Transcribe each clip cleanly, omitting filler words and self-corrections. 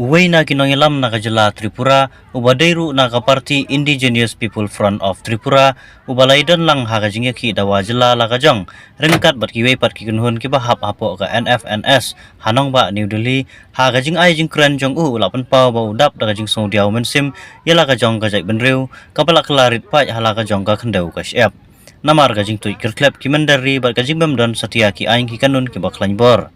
Uway na Nongialam na kajala Tripura, ubadairu na Party Indigenous People Front of Tripura, ubalaidan lang hakajingya ki dawa jala la Jong, ringkat bat kiway pat kikunhun ki bahap hapo ka NFNS, hanong ba New Delhi, hakajing ay jing kren Jong lapan pau ba udap da kajing song Diaw mensim, yala ka Jong kajak benriu, kapala kelarit pa hala ka Jong ka kendau ka syap. Namar kajing tuik kerklep ki mendari bat kajing bemdon setia ki aing ki kanun ki baklan bor.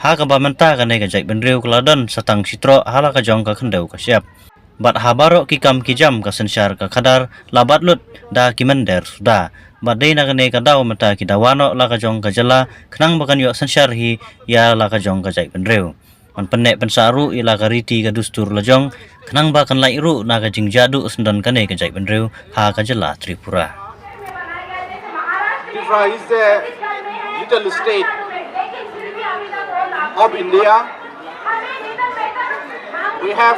Ha ka bamenta ka ne ka jai benriu keladan satang sitro hala ka Jong ka kendau ka siap. Bat habaro ki kam ki jam ka sensyar ka kadar labat lut da ki mender sudah. Bat dei na ka ne ka daw menta ki dawano la ka Jong ka jala kenang bakan yo sensyar hi ya la ka Jong ka jai benriu. Man penek pensaru ila ka riti ka dustur la Jong kenang bakan lai ru na ka jing jadu sendan ka ne ka jai benriu ha ka jala Tripura. Tripura is a little state of India. We have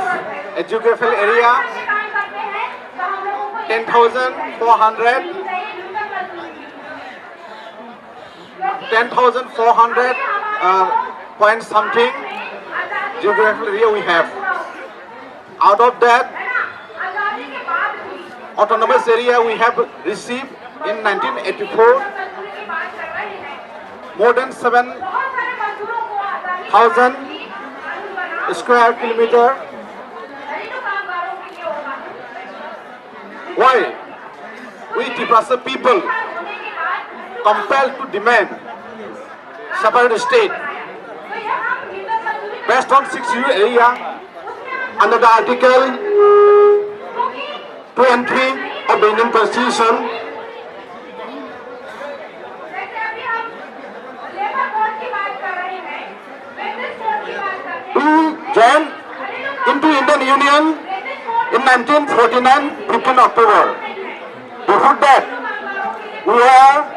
a geographical area 10,400 point something geographical area we have. Out of that, autonomous area we have received in 1984 more than 7,000 square kilometer. Why? We Tripura people compelled to demand separate state based on 6U area under the Article 20 of the Indian Constitution. We joined into Indian Union in 1949, 15 October. Before that, we were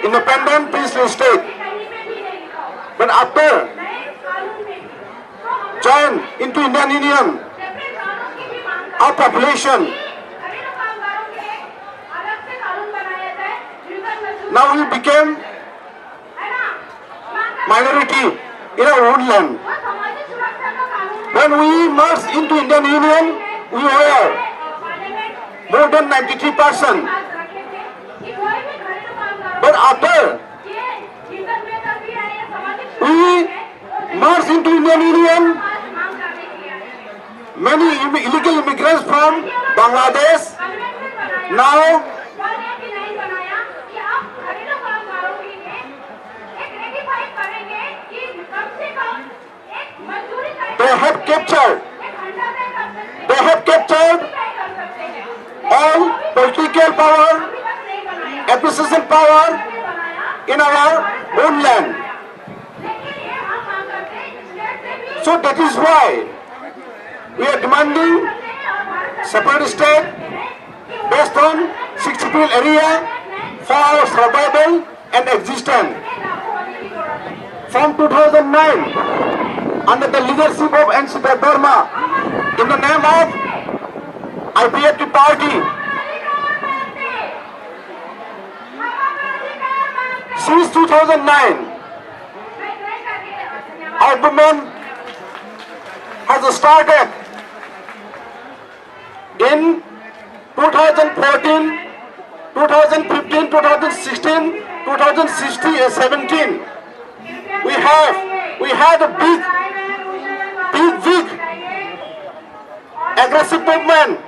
independent peaceful state. But after joined into Indian Union, our population now we became minority in our own land. When we merged into Indian Union, we were more than 93%. But after we merged into Indian Union, many illegal immigrants from Bangladesh now they have captured all political power, administration power in our own land. So that is why we are demanding separate state based on 6 people area for our survival and existence. From 2009, under the leadership of NC Burma, in the name of Ipft party, since 2009, our movement has started in 2014, 2015, 2016, 2017. We had a big aggressive movement.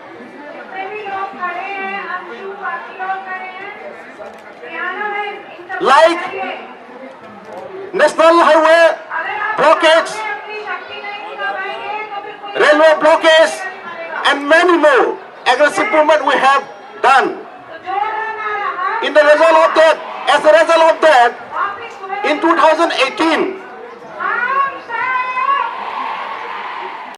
Like national highway blockades, railway blockades, and many more aggressive movement we have done. As a result of that, in 2018,